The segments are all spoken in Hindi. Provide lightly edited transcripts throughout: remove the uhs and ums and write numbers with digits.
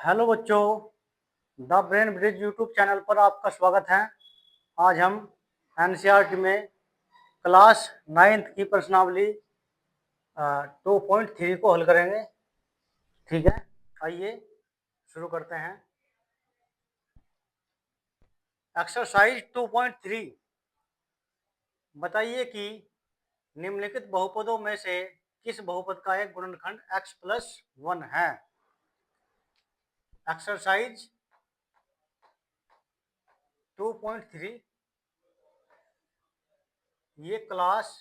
हेलो बच्चों, the brain bridge YouTube channel पर आपका स्वागत है। आज हम एनसीईआरटी में क्लास 9th की प्रश्नावली 2.3 को हल करेंगे। ठीक है, आइए शुरू करते हैं। एक्सरसाइज 2.3 बताइए कि निम्नलिखित बहुपदों में से किस बहुपद का एक गुणनखंड x+1 है। एक्सरसाइज 2.3 ये क्लास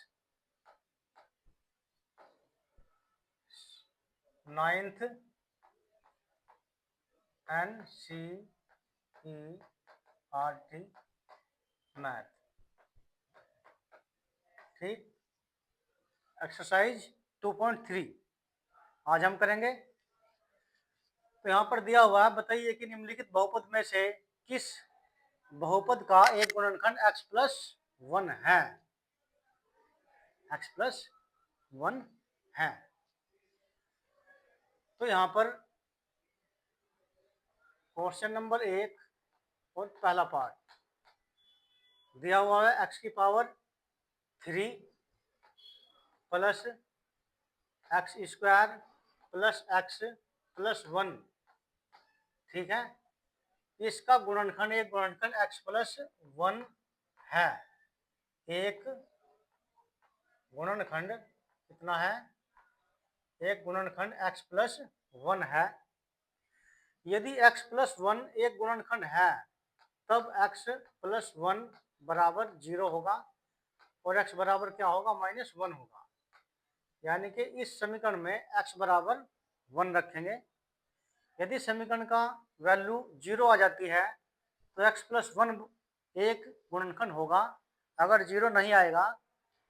9th NCERT मैथ। ठीक, एक्सरसाइज 2.3 आज हम करेंगे। तो यहाँ पर दिया हुआ है, बताइए कि निम्नलिखित बहुपद में से किस बहुपद का एक गुणनखंड x+1 है। x+1 है। तो यहाँ पर क्वेश्चन नंबर 1 और पहला पार्ट दिया हुआ है x की power 3 plus x² plus x+1। ठीक है, इसका गुणनखंड एक गुणनखंड x+1 है। एक गुणनखंड कितना है? एक गुणनखंड x+1 है। यदि x+1 एक गुणनखंड है तब x+1 बराबर 0 होगा और x बराबर क्या होगा? -1 होगा। यानी कि इस समीकरण में x बराबर 1 रखेंगे। यदि समीकरण का वैल्यू 0 आ जाती है तो x+1 एक गुणनखंड होगा। अगर 0 नहीं आएगा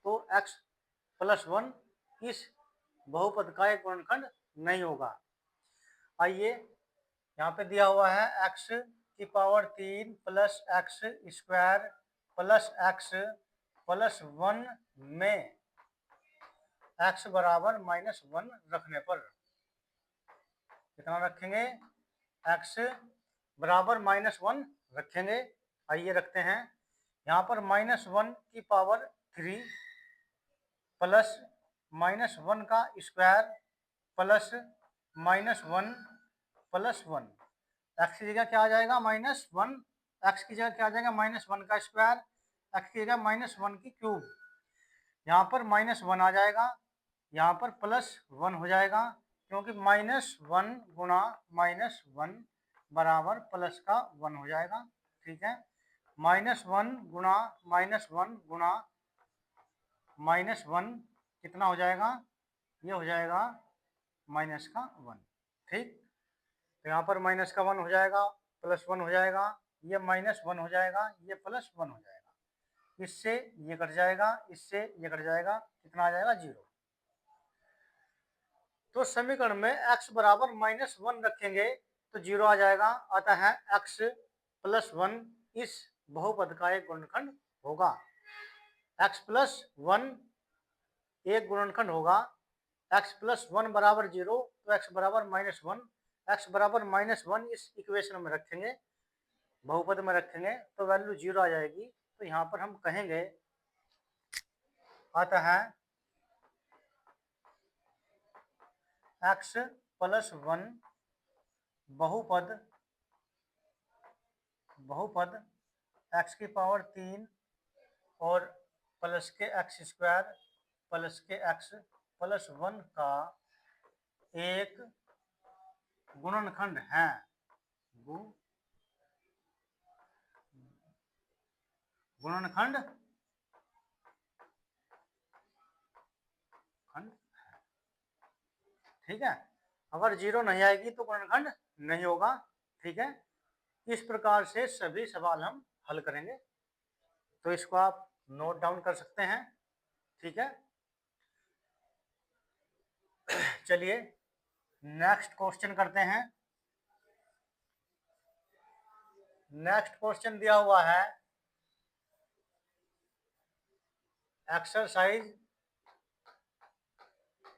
तो x+1 इस बहुपद का एक गुणनखंड नहीं होगा। आइए, यहाँ पे दिया हुआ है x की power 3 plus x² plus x+1 में x बराबर -1 रखने पर कितना रखेंगे? x बराबर -1 रखेंगे। आइए रखते हैं। यहाँ पर -1 की पावर 3 प्लस -1 का स्क्वायर प्लस -1 प्लस 1। एक्स की जगह क्या आ जाएगा? -1। एक्स की जगह क्या आ जाएगा? -1 का स्क्वायर। एक्स की जगह -1 की क्यूब। यहाँ पर -1 आ जाएगा, यहाँ पर +1 हो जाएगा, क्योंकि -1 गुणा -1 बराबर प्लस का 1 हो जाएगा। ठीक है, -1 गुणा -1 गुणा -1 कितना हो जाएगा? ये हो जाएगा -1। ठीक, तो यहाँ पर -1 हो जाएगा, +1 हो जाएगा, ये -1 हो जाएगा, ये +1 हो जाएगा। इससे ये कट जाएगा, इससे ये कट जाएगा, कितना आ जाएगा? 0। तो समीकरण में x बराबर -1 रखेंगे तो 0 आ जाएगा। अतः है x+1 इस बहुपद का एक गुणनखंड होगा। x+1 एक गुणनखंड होगा। x+1 बराबर 0 तो x बराबर -1। x बराबर -1 इस इक्वेशन में रखेंगे, बहुपद में रखेंगे तो वैल्यू 0 आ जाएगी। तो यहाँ पर हम कहेंगे अतः x+1 बहुपद x की पावर 3 और प्लस के x² प्लस के x+1 का एक गुणनखंड है। गुणनखंड ठीक है, अगर 0 नहीं आएगी तो गुणनखंड नहीं होगा। ठीक है, इस प्रकार से सभी सवाल हम हल करेंगे, तो इसको आप नोट डाउन कर सकते हैं। ठीक है, चलिए नेक्स्ट क्वेश्चन करते हैं। नेक्स्ट क्वेश्चन दिया हुआ है एक्सरसाइज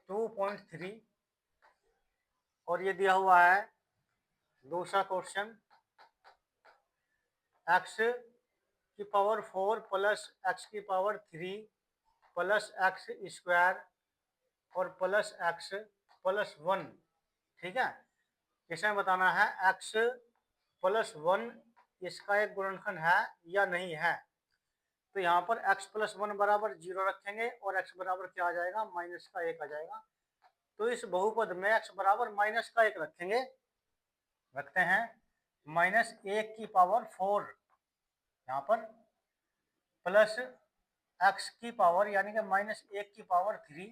2.3 और ये दिया हुआ है दूसरा क्वेश्चन, x की पावर 4 प्लस x की पावर 3 प्लस एक्स स्क्वायर और प्लस एक्स प्लस 1, ठीक है। इसमें बताना है x प्लस 1 इसका एक गुणनखंड है या नहीं है। तो यहाँ पर x प्लस 1 बराबर 0 रखेंगे और x बराबर क्या आ जाएगा, माइनस का 1 आ जाएगा। तो इस बहुपद में x बराबर माइनस का 1 रखेंगे, रखते हैं माइनस 1 की पावर 4 यहाँ पर प्लस x की पावर यानी कि माइनस 1 की पावर 3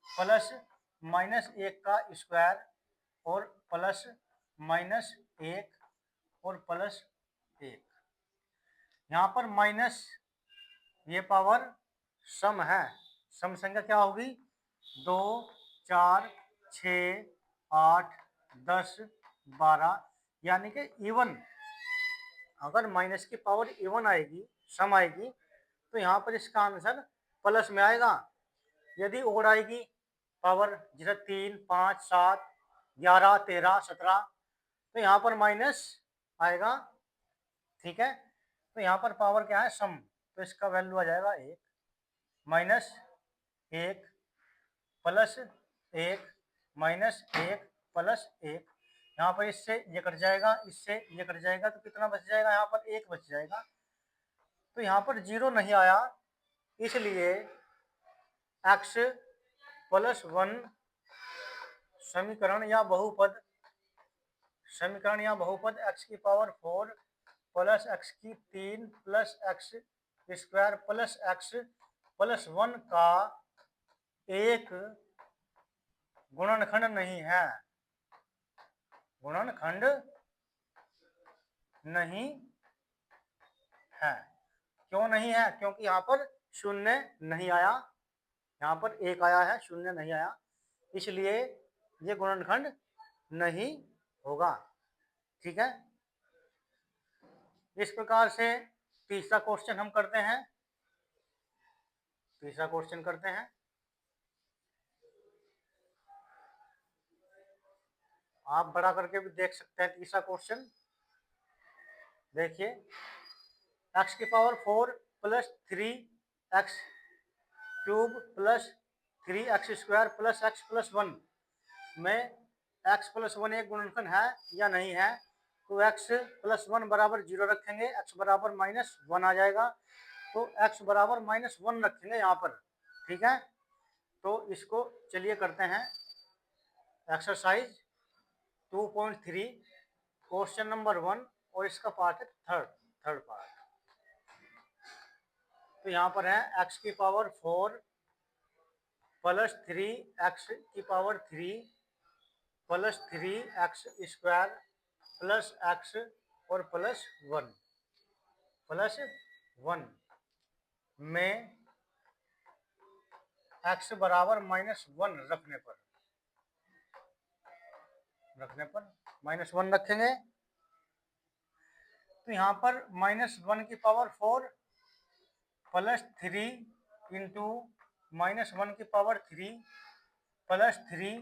प्लस माइनस 1 का स्क्वायर और प्लस माइनस 1 और प्लस 1। यहाँ पर माइनस ये पावर सम है, सम संख्या क्या होगी, 2 4 6 8 10 12 यानी कि इवन। अगर माइनस की पावर इवन आएगी, सम आएगी, तो यहाँ पर इसका आंसर प्लस में आएगा। यदि ओड आएगी पावर, जैसे 3 5 7 11 13 17, तो यहाँ पर माइनस आएगा, ठीक है। तो यहाँ पर पावर क्या है, सम, तो इसका वैल्यू आ जाएगा 1 माइनस 1 प्लस 1 माइनस 1 प्लस 1। यहाँ पर इससे ये कट जाएगा, इससे ये कट जाएगा, तो कितना बच जाएगा, यहाँ पर 1 बच जाएगा। तो यहाँ पर 0 नहीं आया, इसलिए x प्लस 1 समीकरण या बहुपद, समीकरण या बहुपद x की पावर 4 प्लस x की 3 plus x square plus x plus 1 का एक गुणनखंड नहीं है, गुणनखंड नहीं है। क्यों नहीं है, क्योंकि यहाँ पर शून्य नहीं आया, यहाँ पर 1 आया है, शून्य नहीं आया, इसलिए ये गुणनखंड नहीं होगा, ठीक है। इस प्रकार से तीसरा क्वेश्चन हम करते हैं, तीसरा क्वेश्चन करते हैं। आप बड़ा करके भी देख सकते हैं तीसरा क्वेश्चन। देखिए, x की power 4 plus 3x cube plus 3x square plus x plus 1 में x प्लस 1 एक गुणनखंड है या नहीं है। तो x प्लस 1 बराबर 0 रखेंगे, x बराबर माइनस 1 आ जाएगा, तो x बराबर माइनस 1 रखेंगे यहाँ पर, ठीक है। तो इसको चलिए करते हैं एक्सरसाइज 2.3 क्वेश्चन नंबर 1, और इसका पार्ट है थर्ड पार्ट। तो यहाँ पर है x की पावर 4 प्लस 3x की power 3 plus 3x square plus x और प्लस 1 में x बराबर माइनस 1 रखने पर -1 रखेंगे। तो यहाँ पर -1 की पावर 4 प्लस 3 इंटू -1 की पावर 3 प्लस 3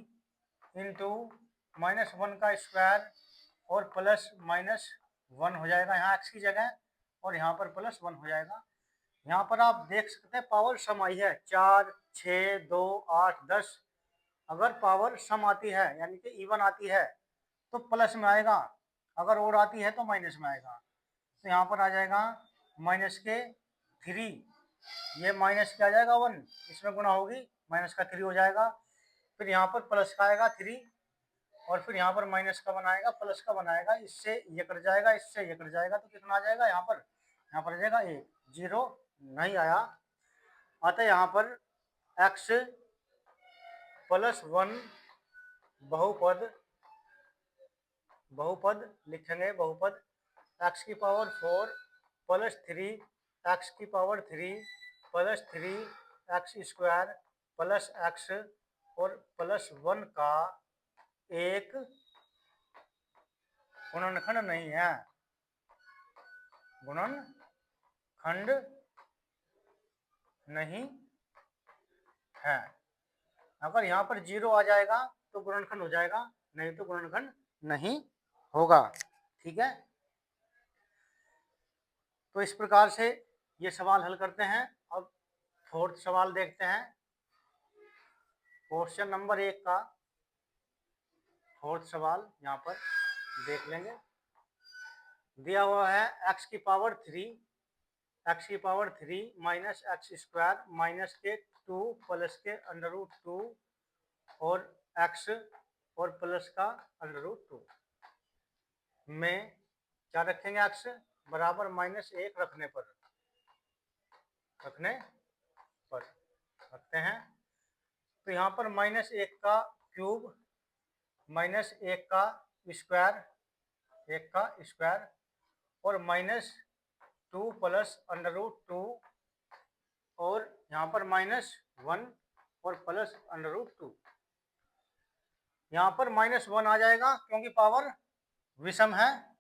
इंटू -1 का स्क्वायर और प्लस -1 हो जाएगा यहाँ x की जगह, और यहाँ पर +1 हो जाएगा। यहाँ पर आप देख सकते हैं पावर सम आई है, 4 6 2 8 10। अगर पावर सम आती है यानी कि इवन आती है तो प्लस में आएगा, अगर ओड आती है तो माइनस में आएगा। तो यहाँ पर आ जाएगा माइनस के 3, ये माइनस क्या आ जाएगा 1, इसमें गुणा होगी, माइनस का 3 हो जाएगा। फिर यहाँ पर प्लस का आएगा 3, और फिर यहाँ पर माइनस का बनाएगा, प्लस का बनाएगा, इससे ये कट जाएगा, इससे ये कट जाएगा, तो कितना आ जाएगा यहाँ पर आ जाएगा 1, 0 नहीं आया। अतः यहाँ पर x प्लस 1 बहुपद लिखेंगे, बहुपद x की पावर 4 प्लस 3x की power 3 plus 3x square plus x और प्लस 1 का एक गुणनखंड नहीं है, गुणनखंड नहीं है। अगर यहाँ पर 0 आ जाएगा तो गुणनखंड हो जाएगा, नहीं तो गुणनखंड नहीं होगा। ठीक है, तो इस प्रकार से ये सवाल हल करते हैं। अब फोर्थ सवाल देखते हैं। क्वेश्चन नंबर 1 का फोर्थ सवाल यहाँ पर देख लेंगे। दिया हुआ है x की power 3 minus x square minus के 2 प्लस के अंडर रूट 2 और x और प्लस का अंडर रूट 2 में क्या रखेंगे, x बराबर -1 रखने पर रखते हैं। तो यहाँ पर -1 का क्यूब -1 का स्क्वायर और -2 प्लस अंडर रूट 2 और यहाँ पर -1 और प्लस अंडर रूट 2। यहाँ पर -1 आ जाएगा क्योंकि पावर विषम है,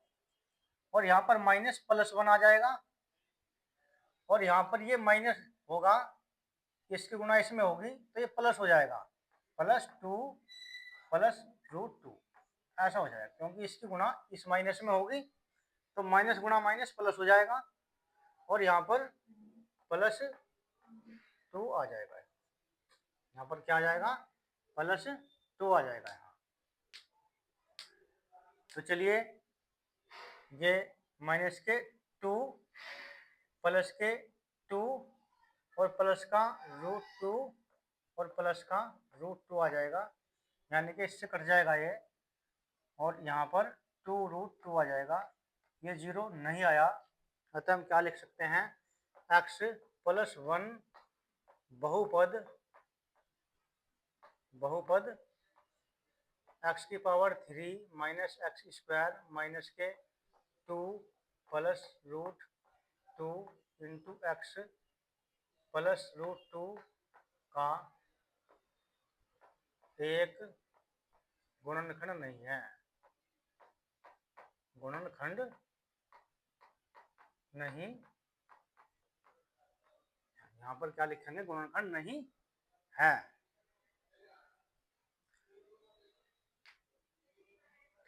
और यहाँ पर +1 आ जाएगा, और यहाँ पर ये माइनस होगा, इसकी गुणा इसमें होगी तो ये प्लस हो जाएगा, +2 प्लस रूट 2 ऐसा हो जाएगा, क्योंकि इसकी गुणा इस माइनस में होगी तो माइनस गुणा माइनस प्लस हो जाएगा, और यहाँ पर +2 आ जाएगा। यहाँ पर क्या आ जाएगा, +2 आ जाएगा यहाँ। तो चलिए ये -2 प्लस के 2 और प्लस का √2 और प्लस का √2 आ जाएगा, यानी कि इससे कट जाएगा ये, और यहाँ पर 2√2 आ जाएगा। ये 0 नहीं आया, अतः हम क्या लिख सकते हैं, x+1 बहुपद x की power 3 minus x square minus के 2 प्लस √2 इंटू एक्स प्लस √2 का एक गुणनखंड नहीं है, गुणनखंड नहीं। यहाँ पर क्या लिखेंगे, गुणनखंड नहीं है।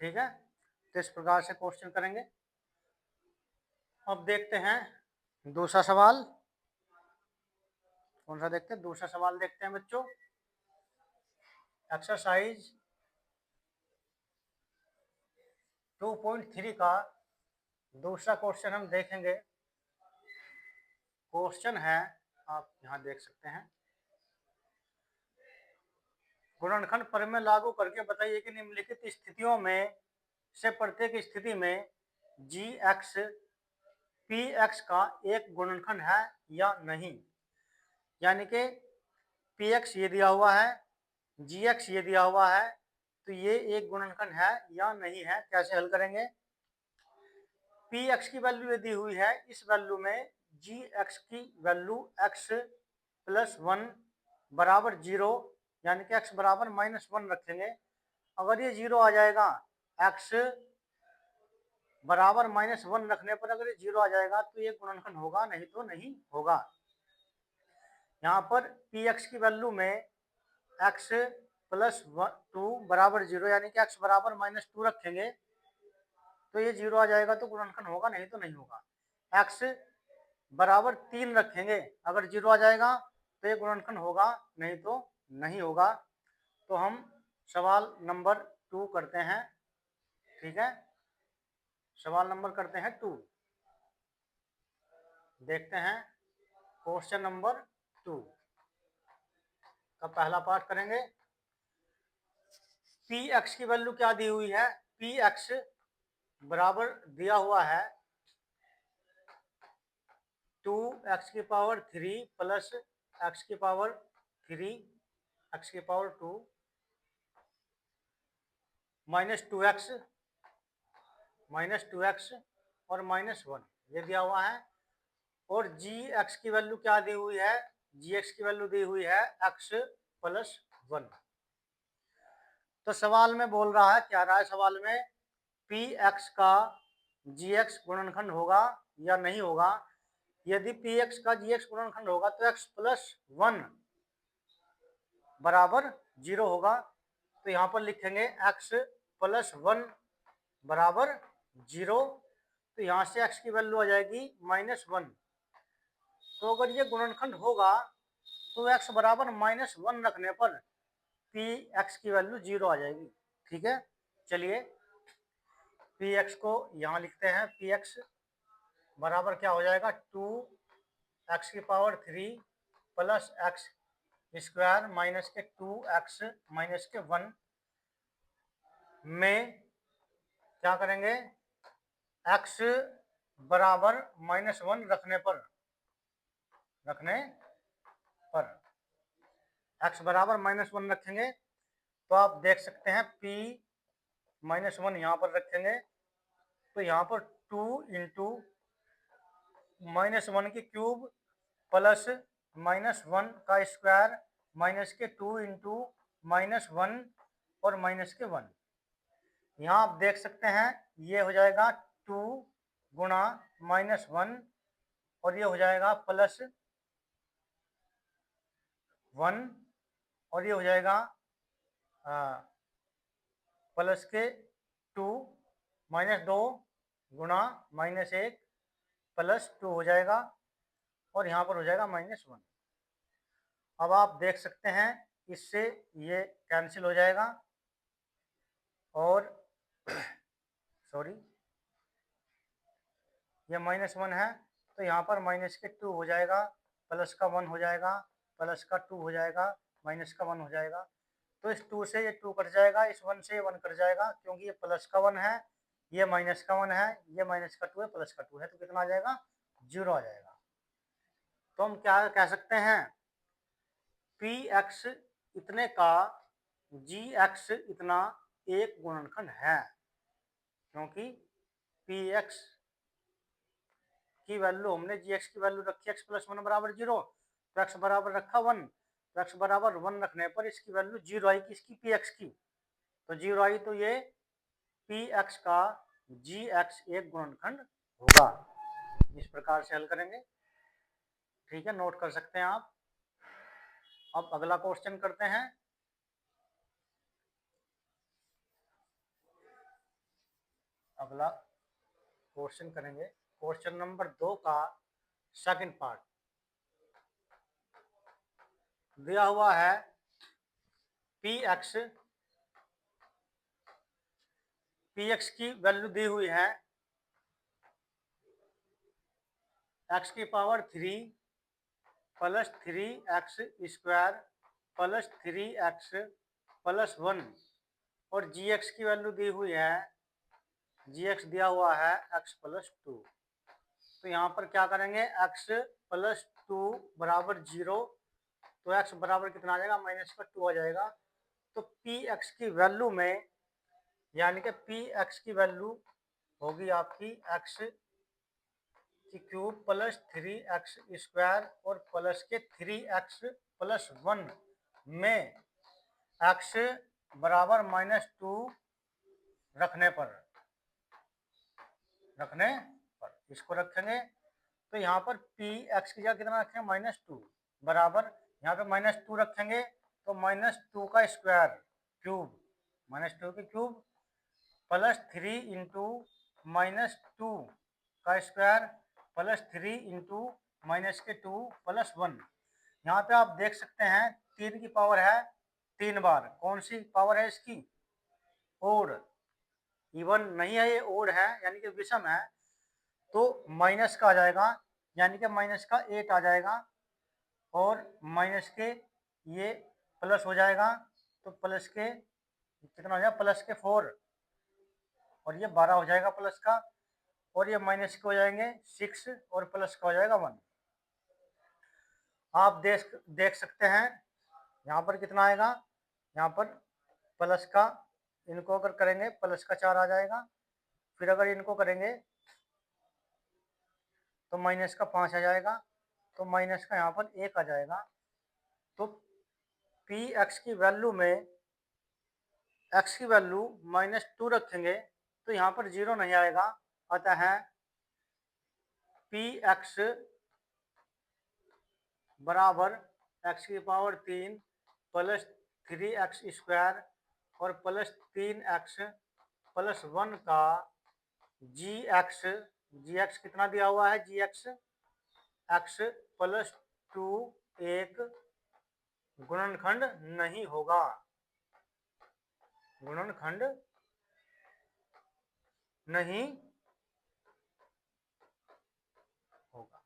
ठीक है, तो इस प्रकार से क्वेश्चन करेंगे। अब देखते हैं दूसरा सवाल, कौन सा देखते हैं, दूसरा सवाल देखते हैं बच्चों। एक्सरसाइज 2.3 का दूसरा क्वेश्चन हम देखेंगे। क्वेश्चन है, आप यहाँ देख सकते हैं, गुणनखंड प्रमेय लागू करके बताइए कि निम्नलिखित स्थितियों में से प्रत्येक स्थिति में g(x) px का एक गुणनखंड है या नहीं। यानी कि px ये दिया हुआ है, gx ये दिया हुआ है, तो ये एक गुणनखंड है या नहीं है। कैसे हल करेंगे, px की वैल्यू ये दी हुई है, इस वैल्यू में gx की वैल्यू x+1 बराबर 0, यानी कि x बराबर -1 रखेंगे। अगर ये 0 आ जाएगा, x बराबर -1 रखने पर अगर ये 0 आ जाएगा तो ये गुणनखंड होगा, नहीं तो नहीं होगा। यहाँ पर px की वैल्यू में x+2 बराबर 0, यानी कि x बराबर -2 रखेंगे तो ये 0 आ जाएगा, तो गुणनखंड होगा, नहीं तो नहीं होगा। x बराबर 3 रखेंगे, अगर 0 आ जाएगा तो ये गुणनखंड होगा, नहीं तो नहीं होगा। तो हम सवाल नंबर 2 करते हैं। ठीक है, सवाल नंबर करते हैं 2, देखते हैं क्वेश्चन नंबर 2 का पहला पार्ट करेंगे। px की वैल्यू क्या दी हुई है, px बराबर दिया हुआ है 2x की पावर 3 प्लस x की पावर 3 x की पावर 2 -2x और -1 ये दिया हुआ है, और gx की वैल्यू क्या दी हुई है, gx की वैल्यू दी हुई है x+1। तो सवाल में बोल रहा है, क्या रहा है सवाल में, px का gx गुणनखंड होगा या नहीं होगा। यदि px का gx गुणनखंड होगा तो x+1 बराबर 0 होगा। तो यहाँ पर लिखेंगे x+1 बराबर 0, तो यहाँ से x की वैल्यू आ जाएगी -1। तो अगर ये गुणनखंड होगा तो x बराबर -1 रखने पर पी एक्स की वैल्यू 0 आ जाएगी। ठीक है, चलिए पी एक्स को यहाँ लिखते हैं। पी एक्स बराबर क्या हो जाएगा, 2x⁻³ plus x square minus के 2x माइनस के 1 में क्या करेंगे, x बराबर -1 रखने पर x बराबर -1 रखेंगे तो आप देख सकते हैं p -1 यहाँ पर रखेंगे तो यहाँ पर 2 इंटू -1 की क्यूब प्लस -1 का स्क्वायर माइनस के 2 इंटू -1 और माइनस के 1। यहाँ आप देख सकते हैं ये हो जाएगा 2 गुणा -1 और ये हो जाएगा प्लस 1 और ये हो जाएगा प्लस के 2 -2 गुणा -1 प्लस 2 हो जाएगा और यहाँ पर हो जाएगा -1। अब आप देख सकते हैं इससे ये कैंसिल हो जाएगा और सॉरी ये -1 है तो यहाँ पर माइनस के 2 हो जाएगा, प्लस का 1 हो जाएगा, प्लस का 2 हो जाएगा, माइनस का 1 हो जाएगा। तो इस 2 से ये 2 कट जाएगा, इस 1 से ये 1 कट जाएगा क्योंकि ये प्लस का 1 है, ये माइनस का 1 है, ये माइनस का 2 है, प्लस का 2 है, तो कितना आ जाएगा, 0 आ जाएगा। तो हम क्या कह सकते हैं, पी एक्स इतने का जी एक्स इतना एक गुणनखंड है, क्योंकि पी एक्स की वैल्यू हमने जी एक्स की वैल्यू रखी x + 1 बराबर 0, तो x बराबर रखा 1, तो x बराबर 1 रखने पर इसकी वैल्यू 0 आई, किसकी, पी एक्स की। तो 0 आई तो ये पी एक्स का जी एक्स एक गुणनखंड होगा। इस प्रकार से हल करेंगे। ठीक है, नोट कर सकते हैं आप। अब अगला क्वेश्चन करते हैं। अगला क्वेश्चन करेंगे क्वेश्चन नंबर 2 का सेकंड पार्ट। दिया हुआ है पी एक्स की वैल्यू दी हुई है x⁻³ plus 3x square plus 3x plus 1 और जी एक्स की वैल्यू दी हुई है, जी एक्स दिया हुआ है x + 2। तो यहाँ पर क्या करेंगे, x + 2 बराबर 0, तो x बराबर कितना आ जाएगा, -2 आ जाएगा। तो पी एक्स की वैल्यू में यानी कि पी एक्स की वैल्यू होगी आपकी x की क्यूब प्लस 3x स्क्वायर और प्लस के 3x प्लस 1 में x बराबर -2 रखने पर इसको रखेंगे। तो यहाँ पर पी एक्स की जगह कितना रखेंगे, -2 बराबर, यहाँ पे -2 रखेंगे तो -2 का स्क्वायर क्यूब, -2 की क्यूब प्लस 3 इंटू -2 का स्क्वायर प्लस 3 इंटू -2 प्लस 1। यहाँ पे आप देख सकते हैं 3 की पावर है 3 बार, कौन सी पावर है इसकी, ओड, इवन नहीं है, ये ओड है यानी कि विषम है, तो माइनस का आ जाएगा यानी कि माइनस का 8 आ जाएगा और माइनस के ये प्लस हो जाएगा, तो प्लस के कितना हो जाएगा, प्लस के 4 और ये 12 हो जाएगा प्लस का, और ये माइनस के हो जाएंगे 6 और प्लस का हो जाएगा 1। आप देख सकते हैं यहाँ पर कितना आएगा, यहाँ पर प्लस का, इनको अगर करेंगे प्लस का 4 आ जाएगा, फिर अगर इनको करेंगे तो माइनस का 5 आ जाएगा, तो माइनस का यहाँ पर 1 आ जाएगा। तो पी एक्स की वैल्यू में x की वैल्यू -2 रखेंगे तो यहाँ पर 0 नहीं आएगा, अतः पी एक्स बराबर x⁻³ प्लस 3x स्क्वायर और प्लस 3x प्लस 1 का जी एक्स कितना दिया हुआ है, जी एक्स एक्स प्लस 2 एक गुणनखंड नहीं होगा, गुणनखंड नहीं होगा,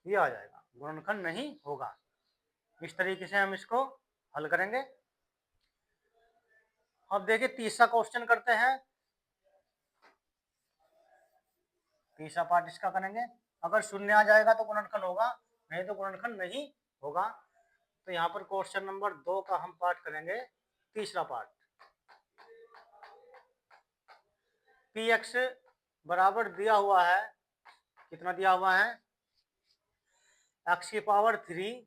ये आ जाएगा, गुणनखंड नहीं होगा। इस तरीके से हम इसको हल करेंगे। अब देखिए तीसरा क्वेश्चन करते हैं, तीसरा पार्ट इसका करेंगे। अगर शून्य आ जाएगा तो गुणनखंड होगा, नहीं तो गुणनखंड नहीं होगा। तो यहाँ पर क्वेश्चन नंबर 2 का हम पार्ट करेंगे, तीसरा पार्ट। पी एक्स बराबर दिया हुआ है, कितना दिया हुआ है, एक्स की पावर 3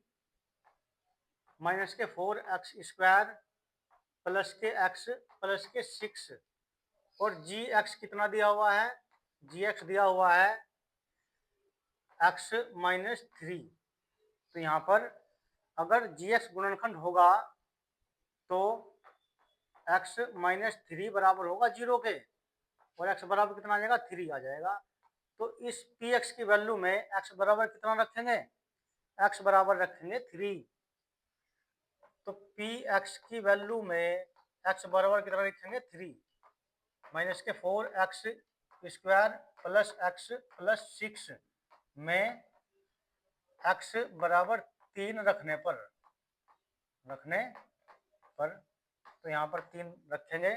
माइनस के 4 एक्स स्क्वायर प्लस के एक्स प्लस के 6, और जी एक्स कितना दिया हुआ है, जी एक्स दिया हुआ है एक्स माइनस 3। तो यहाँ पर अगर जी एक्स गुणनखंड होगा तो एक्स माइनस 3 बराबर होगा 0 के, और एक्स बराबर कितना आ जाएगा, 3 आ जाएगा। तो इस पी एक्स की वैल्यू में एक्स बराबर कितना रखेंगे, एक्स बराबर रखेंगे 3। तो पी एक्स की वैल्यू में एक्स बराबर कितना रखेंगे, 3 माइनस के 4 x square plus x plus 6 में एक्स बराबर 3 रखने पर तो यहाँ पर 3 रखेंगे,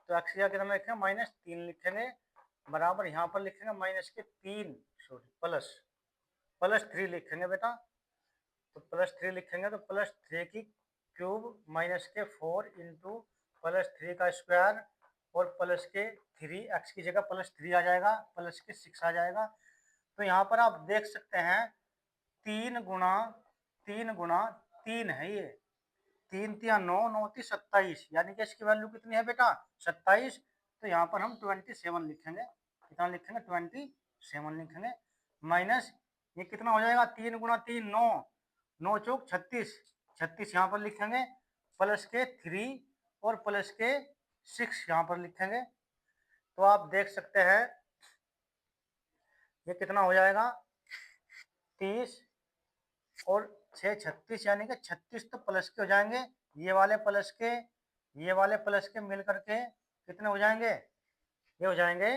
तो एक्स का कितना लिखेंगे, माइनस 3 लिखेंगे, बराबर यहाँ पर लिखेंगे माइनस के 3 प्लस 3 लिखेंगे बेटा। तो प्लस 3 लिखेंगे तो प्लस 3 की क्यूब माइनस के 4 इंटू प्लस 3 का स्क्वायर और प्लस के 3, एक्स की जगह प्लस 3 आ जाएगा, प्लस के 6 आ जाएगा। तो यहाँ पर आप देख सकते हैं 3 गुणा 3 है ये, 3 तिया 9, 9 ती 27, यानी कि इसकी वैल्यू कितनी है बेटा, 27। तो यहाँ पर हम 27 लिखेंगे, कितना लिखेंगे, 27 लिखेंगे, माइनस ये कितना हो जाएगा, 3 गुणा 3 9, 9 चौक 36, 36 यहाँ पर लिखेंगे, प्लस के 3 और प्लस के 6 यहाँ पर लिखेंगे। तो आप देख सकते हैं ये कितना हो जाएगा, 30 और 6 36, यानी कि 36 तो प्लस के हो जाएंगे, ये वाले प्लस के ये वाले प्लस के मिल करके कितने हो जाएंगे, ये हो जाएंगे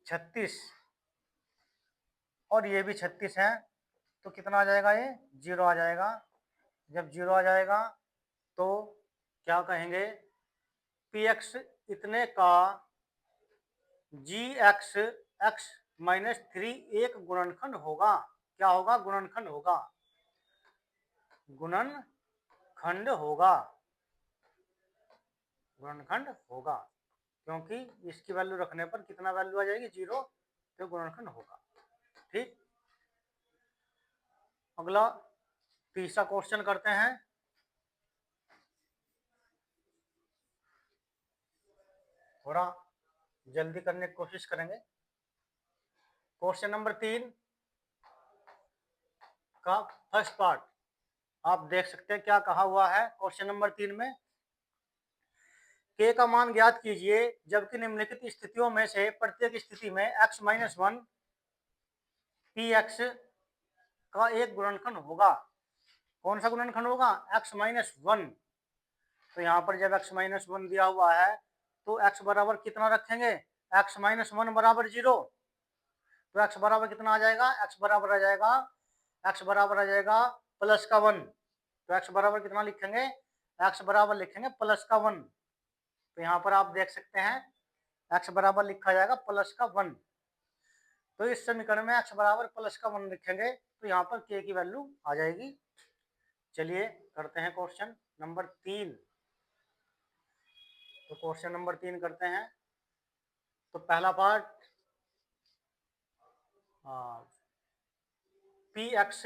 36, और ये भी 36 है, तो कितना आ जाएगा, ये 0 आ जाएगा। जब 0 आ जाएगा तो क्या कहेंगे, पी एक्स इतने का जी एक्स एक्स माइनस 3 एक गुणनखंड होगा, क्या होगा, गुणनखंड होगा, गुणनखंड होगा, गुणनखंड होगा, क्योंकि इसकी वैल्यू रखने पर कितना वैल्यू आ जाएगी, 0, तो गुणनखंड होगा। ठीक, अगला तीसरा क्वेश्चन करते हैं। थोड़ा जल्दी करने की कोशिश करेंगे। क्वेश्चन नंबर 3 का फर्स्ट पार्ट आप देख सकते हैं क्या कहा हुआ है क्वेश्चन नंबर 3 में, के का मान ज्ञात कीजिए जबकि निम्नलिखित स्थितियों में से प्रत्येक स्थिति में x माइनस 1 पी एक्स का एक गुणनखंड होगा। कौन सा गुणनखंड होगा, x माइनस 1। तो यहाँ पर जब x माइनस 1 दिया हुआ है तो x बराबर कितना रखेंगे, x माइनस 1 बराबर 0। तो x बराबर कितना आ जाएगा, x बराबर आ जाएगा, x बराबर आ जाएगा प्लस का 1। तो x बराबर कितना लिखेंगे, x बराबर लिखेंगे प्लस का 1। तो यहाँ पर आप देख सकते हैं x बराबर लिखा जाएगा प्लस का 1। तो इस समीकरण में x बराबर प्लस का 1 लिखेंगे तो यहाँ पर k की वैल्यू आ जाएगी। चलिए करते हैं क्वेश्चन नंबर 3। तो क्वेश्चन नंबर 3 करते हैं। तो पहला पार्ट पी एक्स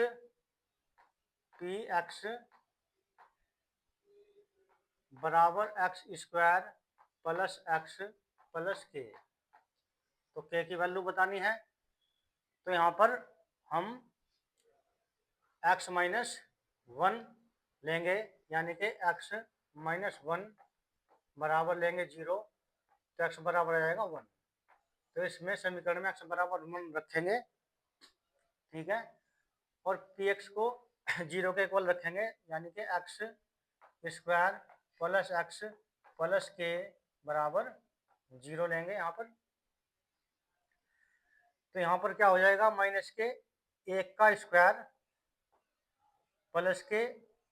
बराबर x square plus x plus के, तो के की वैल्यू बतानी है। तो यहाँ पर हम एक्स माइनस 1 लेंगे, यानी कि एक्स माइनस 1 बराबर लेंगे 0 तो x बराबर आ जाएगा 1। तो इसमें समीकरण में x बराबर 1 रखेंगे, ठीक है, और px को 0 के इक्वल रखेंगे, यानी कि x square plus x plus के बराबर 0 लेंगे यहाँ पर। तो यहाँ पर क्या हो जाएगा, माइनस के 1 का स्क्वायर प्लस के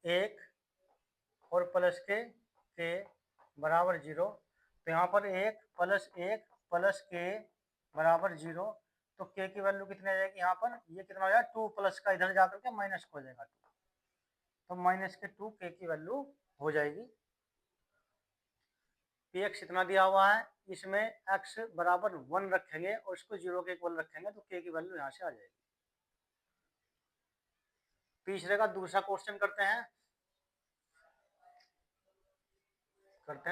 1 और प्लस के बराबर 0। तो यहाँ पर 1 प्लस के बराबर 0। तो के की वैल्यू कितनी आ जाएगी यहाँ पर, ये कितना हो जाएगा 2 प्लस का इधर जाकर के माइनस हो जाएगा 2। तो माइनस के 2 के की वैल्यू हो जाएगी। पी एक्स इतना दिया हुआ है, इसमें x बराबर 1 रखेंगे और इसको 0 के इक्वल रखेंगे, तो k की वैल्यू यहाँ से आ जाएगी। तीसरे का दूसरा क्वेश्चन करते हैं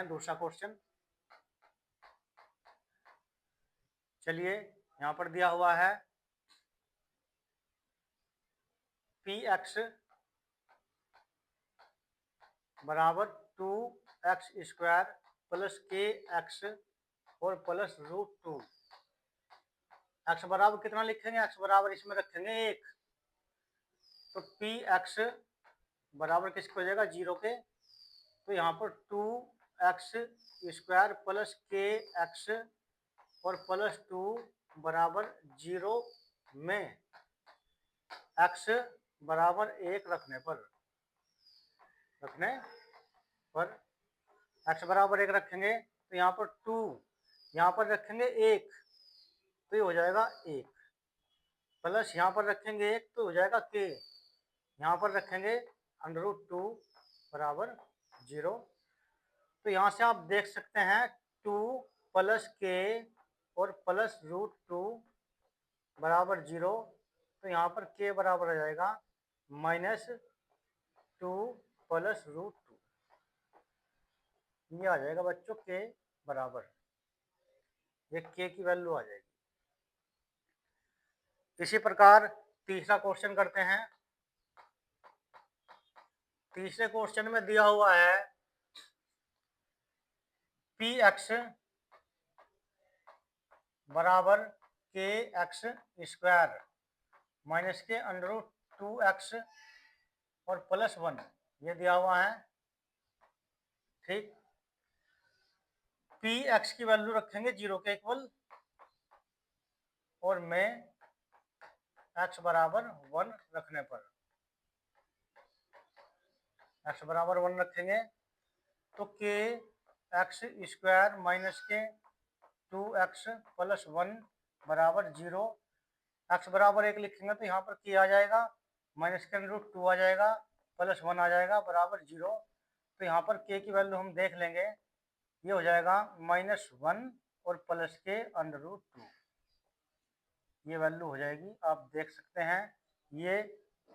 दूसरा क्वेश्चन। चलिए, यहाँ पर दिया हुआ है पी एक्स बराबर 2x स्क्वायर प्लस के एक्स और प्लस रूट 2। एक्स बराबर कितना लिखेंगे, एक्स बराबर इसमें रखेंगे 1। तो पी एक्स बराबर किसके हो जाएगा, 0 के। तो यहाँ पर 2x स्क्वायर प्लस के एक्स और प्लस 2 बराबर 0 में x बराबर 1 रखने पर x बराबर 1 रखेंगे, तो यहाँ पर 2, यहाँ पर रखेंगे 1 तो ये हो जाएगा 1, प्लस यहाँ पर रखेंगे 1 तो हो जाएगा k, यहाँ पर रखेंगे √2 बराबर 0। तो यहाँ से आप देख सकते हैं 2 प्लस के और प्लस √2 बराबर 0। तो यहाँ पर k बराबर आ जाएगा -2 प्लस √2। ये आ जाएगा बच्चों k बराबर, ये k की वैल्यू आ जाएगी। इसी प्रकार तीसरा क्वेश्चन करते हैं। तीसरे क्वेश्चन में दिया हुआ है पी एक्स बराबर के एक्स स्क्वायर माइनस के √2x और प्लस 1, ये दिया हुआ है, ठीक। पी एक्स की वैल्यू रखेंगे 0 के इक्वल और में x बराबर 1 रखने पर, x बराबर 1 रखेंगे तो के एक्स स्क्वायर माइनस के 2x प्लस 1 बराबर 0। x बराबर 1 लिखेंगे तो यहाँ पर के आ जाएगा, माइनस के √2 आ जाएगा, प्लस 1 आ जाएगा बराबर 0। तो यहाँ पर के की वैल्यू हम देख लेंगे, ये हो जाएगा -1 और प्लस के √2, ये वैल्यू हो जाएगी। आप देख सकते हैं ये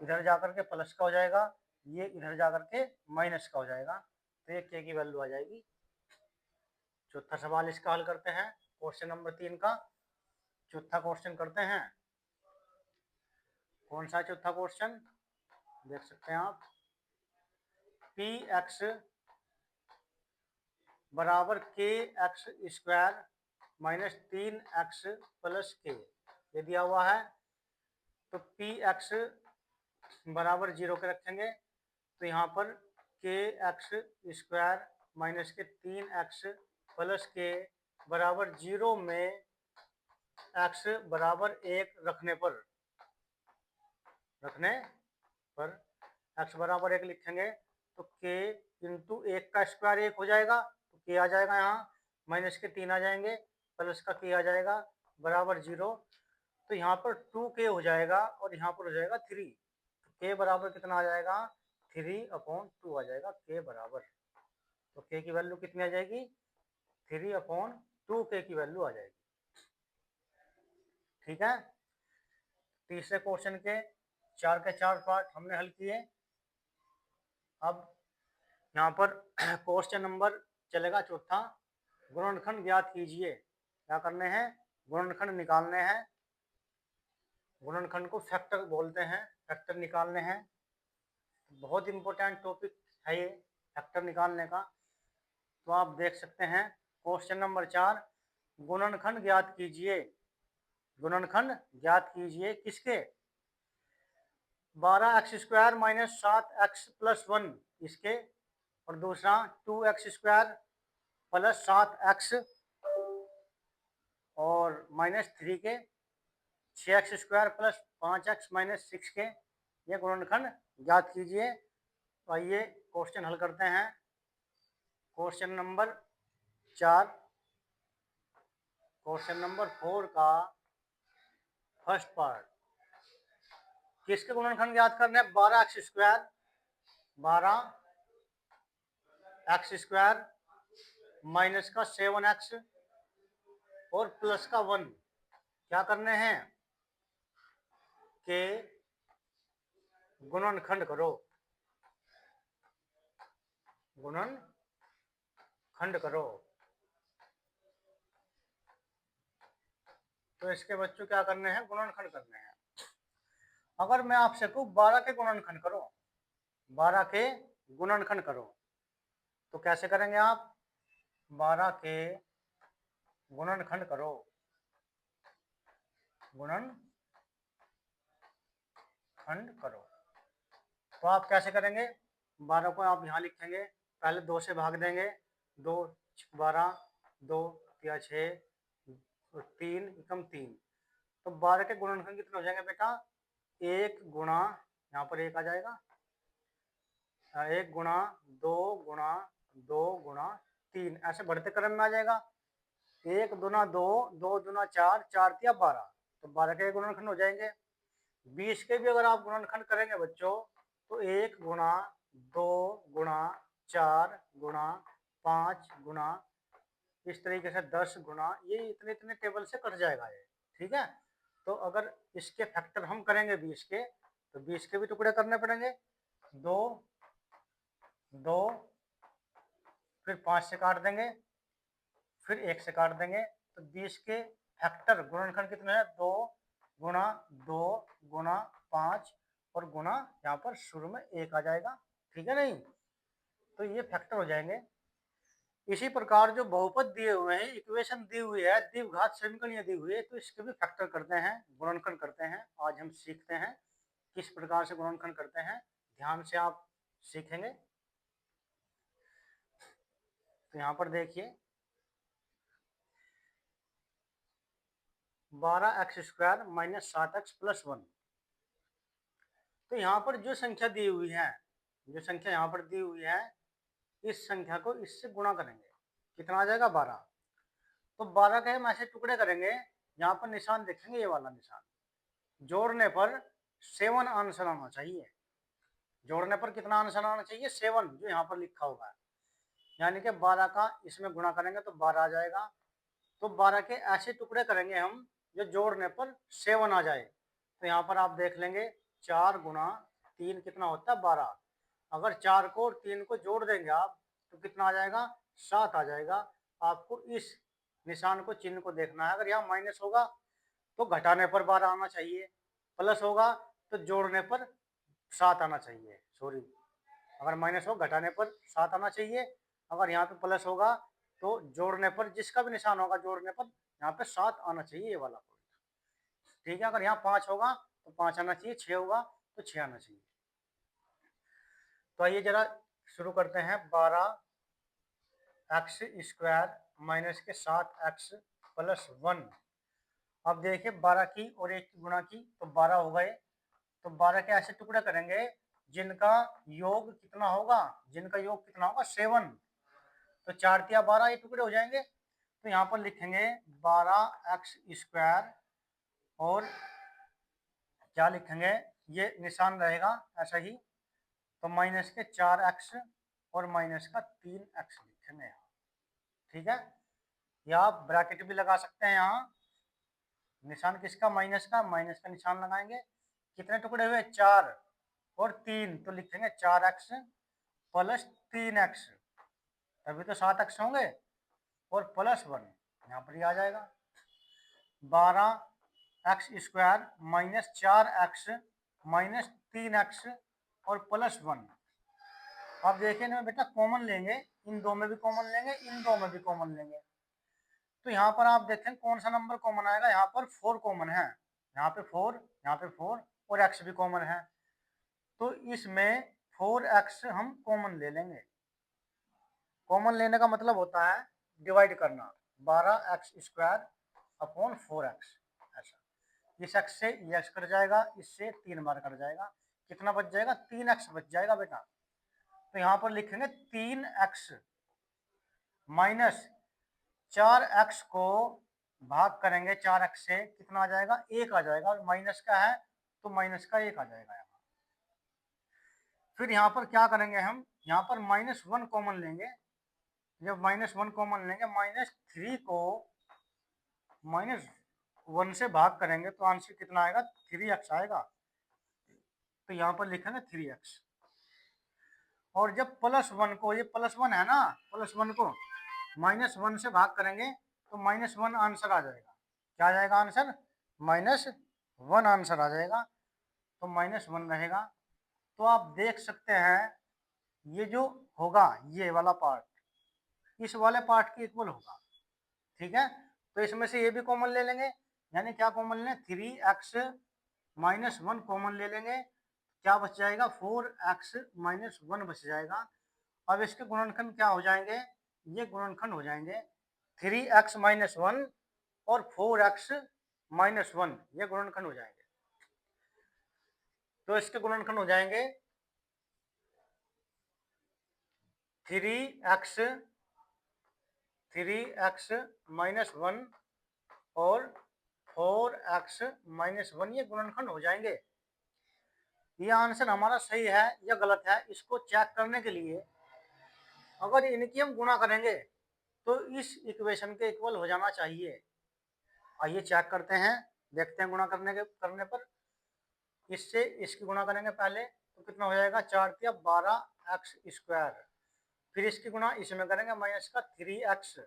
इधर जाकर के प्लस का हो जाएगा, ये इधर जाकर के माइनस का हो जाएगा, तो ये के की वैल्यू आ जाएगी। चौथा सवाल इसका हल करते हैं, क्वेश्चन नंबर 3 का चौथा क्वेश्चन करते हैं। कौन सा चौथा क्वेश्चन देख सकते हैं आप, पी एक्स बराबर के x square minus 3x plus के, ये दिया हुआ है। तो पी एक्स बराबर 0 के रखेंगे, तो यहाँ पर के एक्स स्क्वायर माइनस के 3x प्लस के बराबर 0 में x बराबर 1 रखने पर x बराबर 1 लिखेंगे तो k इंटू 1 का स्क्वायर 1 हो जाएगा, तो k आ जाएगा यहाँ, माइनस के 3 आ जाएंगे, प्लस का k आ जाएगा बराबर 0। तो यहाँ पर 2k हो जाएगा और यहाँ पर हो जाएगा 3, तो k बराबर कितना आ जाएगा, 3/2 आ जाएगा k बराबर। तो k की वैल्यू कितनी आ जाएगी, 3/2 k की वैल्यू आ जाएगी, ठीक है। तीसरे क्वेश्चन के 4 के 4 पार्ट हमने हल किए। अब यहाँ पर क्वेश्चन नंबर चलेगा चौथा, गुणनखंड ज्ञात कीजिए। क्या करने हैं, गुणनखंड निकालने हैं। गुणनखंड को फैक्टर बोलते हैं, फैक्टर निकालने हैं। बहुत इंपॉर्टेंट टॉपिक है ये फैक्टर निकालने का। तो आप देख सकते हैं क्वेश्चन नंबर 4, गुणनखंड ज्ञात कीजिए। गुणनखंड ज्ञात कीजिए किसके? 12x² माइनस 7x प्लस 1 इसके, और दूसरा 2x² प्लस 7x और -3 के, 6x² प्लस 5x माइनस 6 के, ये गुणनखंड ज्ञात कीजिए। तो आइए क्वेश्चन हल करते हैं। क्वेश्चन नंबर 4, क्वेश्चन नंबर 4 का फर्स्ट पार्ट, किसके गुणनखंड ज्ञात करने हैं? 12x² माइनस का 7x और प्लस का 1 क्या करने हैं? के गुणनखंड करो, गुणनखंड करो। तो इसके बच्चों क्या करने हैं? गुणनखंड करने हैं। अगर मैं आपसे कहूं 12 के गुणनखंड करो, 12 के गुणनखंड करो, तो कैसे करेंगे आप? 12 के गुणनखंड करो, गुणनखंड करो। तो आप कैसे करेंगे? 12 को आप यहाँ लिखेंगे, पहले 2 से भाग देंगे, 2 12, 2 या 6 और 3 एकम 3। तो 12 के गुणनखंड कितने हो जाएंगे बेटा? 1 गुणा, यहाँ पर 1 आ जाएगा, 1 गुणा 2 गुणा 2 गुणा 3, ऐसे बढ़ते क्रम में आ जाएगा। 1 दूना 2, 2 दूना 4, 4 तिया 12, तो 12 के गुणनखंड हो जाएंगे। 20 के भी अगर आप गुणनखंड करेंगे बच्चों, तो 1 गुणा 2 गुणा 4 गुणा 5 गुणा, इस तरीके से 10 गुणा, ये इतने इतने टेबल से कट जाएगा ये, ठीक है। तो अगर इसके फैक्टर हम करेंगे 20 के, तो 20 के भी टुकड़े करने पड़ेंगे, 2 2, फिर 5 से काट देंगे, फिर 1 से काट देंगे। तो 20 के फैक्टर गुणनखंड कितने हैं? 2 गुणा 2 गुणा 5 और गुणा यहाँ पर शुरू में 1 आ जाएगा, ठीक है नहीं? तो ये फैक्टर हो जाएंगे। इसी प्रकार जो बहुपद दिए हुए हैं, इक्वेशन दी हुई है, द्विघात समीकरण दी हुई है, तो इसके भी फैक्टर करते हैं, गुणनखंड करते हैं। आज हम सीखते हैं किस प्रकार से गुणनखंड करते हैं, ध्यान से आप सीखेंगे। तो यहाँ पर देखिए 12x² माइनस 7x प्लस 1, तो यहाँ पर जो संख्या दी हुई है, जो संख्या यहाँ पर दी हुई है, इस संख्या को इससे गुणा करेंगे, कितना आ जाएगा? 12। तो 12 के हम ऐसे टुकड़े करेंगे, यहाँ पर निशान देखेंगे, ये वाला निशान, जोड़ने पर 7 आंसर आना चाहिए। जोड़ने पर कितना आंसर आना चाहिए? 7, जो यहाँ पर लिखा होगा, यानी कि 12 का इसमें गुणा करेंगे तो 12 आ जाएगा। तो 12 के ऐसे टुकड़े करेंगे हम जो जोड़ने पर 7 आ जाए। तो यहाँ पर आप देख लेंगे 4 गुणा 3 कितना होता है? 12। अगर 4 को और 3 को जोड़ देंगे आप, तो कितना आ जाएगा? 7 आ जाएगा। आपको इस निशान को, चिन्ह को देखना है। अगर यहाँ माइनस होगा तो घटाने पर 12 आना चाहिए, प्लस होगा तो जोड़ने पर 7 आना चाहिए, सॉरी, अगर माइनस हो घटाने पर 7 आना चाहिए। अगर यहाँ पे प्लस होगा तो जोड़ने पर, जिसका भी निशान होगा जोड़ने पर, यहाँ पे 7 आना चाहिए, ये वाला पॉइंट, ठीक है। अगर यहाँ 5 होगा तो 5 आना चाहिए, 6 होगा तो 6 आना चाहिए। तो आइए जरा शुरू करते हैं। 12x² माइनस के 7x प्लस 1। अब देखिए 12 की और 1 की गुणा की तो 12 हो गए। तो 12 के ऐसे टुकड़े करेंगे जिनका योग कितना होगा? जिनका योग कितना होगा? 7। तो 4 तिया 12 ये टुकड़े हो जाएंगे। तो यहाँ पर लिखेंगे 12x² और क्या लिखेंगे? ये निशान रहेगा ऐसा ही, तो माइनस के 4x और माइनस का 3x लिखेंगे यहाँ, ठीक है। या आप ब्रैकेट भी लगा सकते हैं यहाँ। निशान किसका? माइनस का, माइनस का निशान लगाएंगे। कितने टुकड़े हुए? 4 और 3, तो लिखेंगे 4x प्लस 3x, तभी तो 7x होंगे, और प्लस 1 यहाँ पर ही आ जाएगा। 12x² minus 4x minus 3x और प्लस 1, आप देखिए ना बेटा, कॉमन लेंगे, इन दो में भी कॉमन लेंगे, इन दो में भी कॉमन लेंगे, तो यहाँ पर आप देखें कौन सा नंबर कॉमन आएगा। यहाँ पर 4 कॉमन है, यहाँ पे 4, यहाँ पे 4 और x भी कॉमन है, तो इसमें 4x हम कॉमन ले लेंगे। कॉमन लेने का मतलब होता है डिवाइड करना, 12x² अपॉन 4x, ऐसा। इस x से ये x कट जाएगा, इससे 3 बार कट जाएगा, कितना बच जाएगा, 3x बच जाएगा बेटा। तो यहाँ पर लिखेंगे 3x माइनस 4x को भाग करेंगे 4x से, कितना आ जाएगा, 1 आ जाएगा, और माइनस का है तो माइनस का 1 आ जाएगा यहाँ। फिर यहाँ पर क्या करेंगे हम, यहाँ पर -1 कॉमन लेंगे। जब -1 कॉमन लेंगे, -3 को -1 से भाग करेंगे तो आंसर कितना आएगा, 3x आएगा। तो यहाँ पर लिखेंगे 3x। और जब +1 को, ये +1 है ना, +1 को -1 से भाग करेंगे तो -1 आंसर आ जाएगा। क्या आ जाएगा आंसर, -1 आंसर आ जाएगा, तो -1 रहेगा। तो आप देख सकते हैं ये जो होगा, ये वाला पार्ट इस वाले पार्ट के इक्वल होगा, ठीक है। तो इसमें से ये भी कॉमन ले लेंगे, यानी क्या कॉमन लें, 3x -1 कॉमन ले लेंगे, क्या बच जाएगा, 4x -1 बच जाएगा। अब इसके गुणनखंड क्या हो जाएंगे, ये गुणनखंड हो जाएंगे 3x -1 और 4x -1, ये गुणनखंड हो जाएंगे। तो इसके गुणनखंड हो जाएंगे 3x -1 और 4x -1, ये गुणनखंड हो जाएंगे। ये आंसर हमारा सही है या गलत है, इसको चेक करने के लिए अगर इनकी हम गुणा करेंगे तो इस इक्वेशन के इक्वल हो जाना चाहिए। आइए चेक करते हैं, देखते हैं गुणा करने पर। इससे इसकी गुणा करेंगे पहले, तो कितना हो जाएगा, 4 × 12x²। फिर इसकी गुणा इसमें करेंगे माइनस का 3x,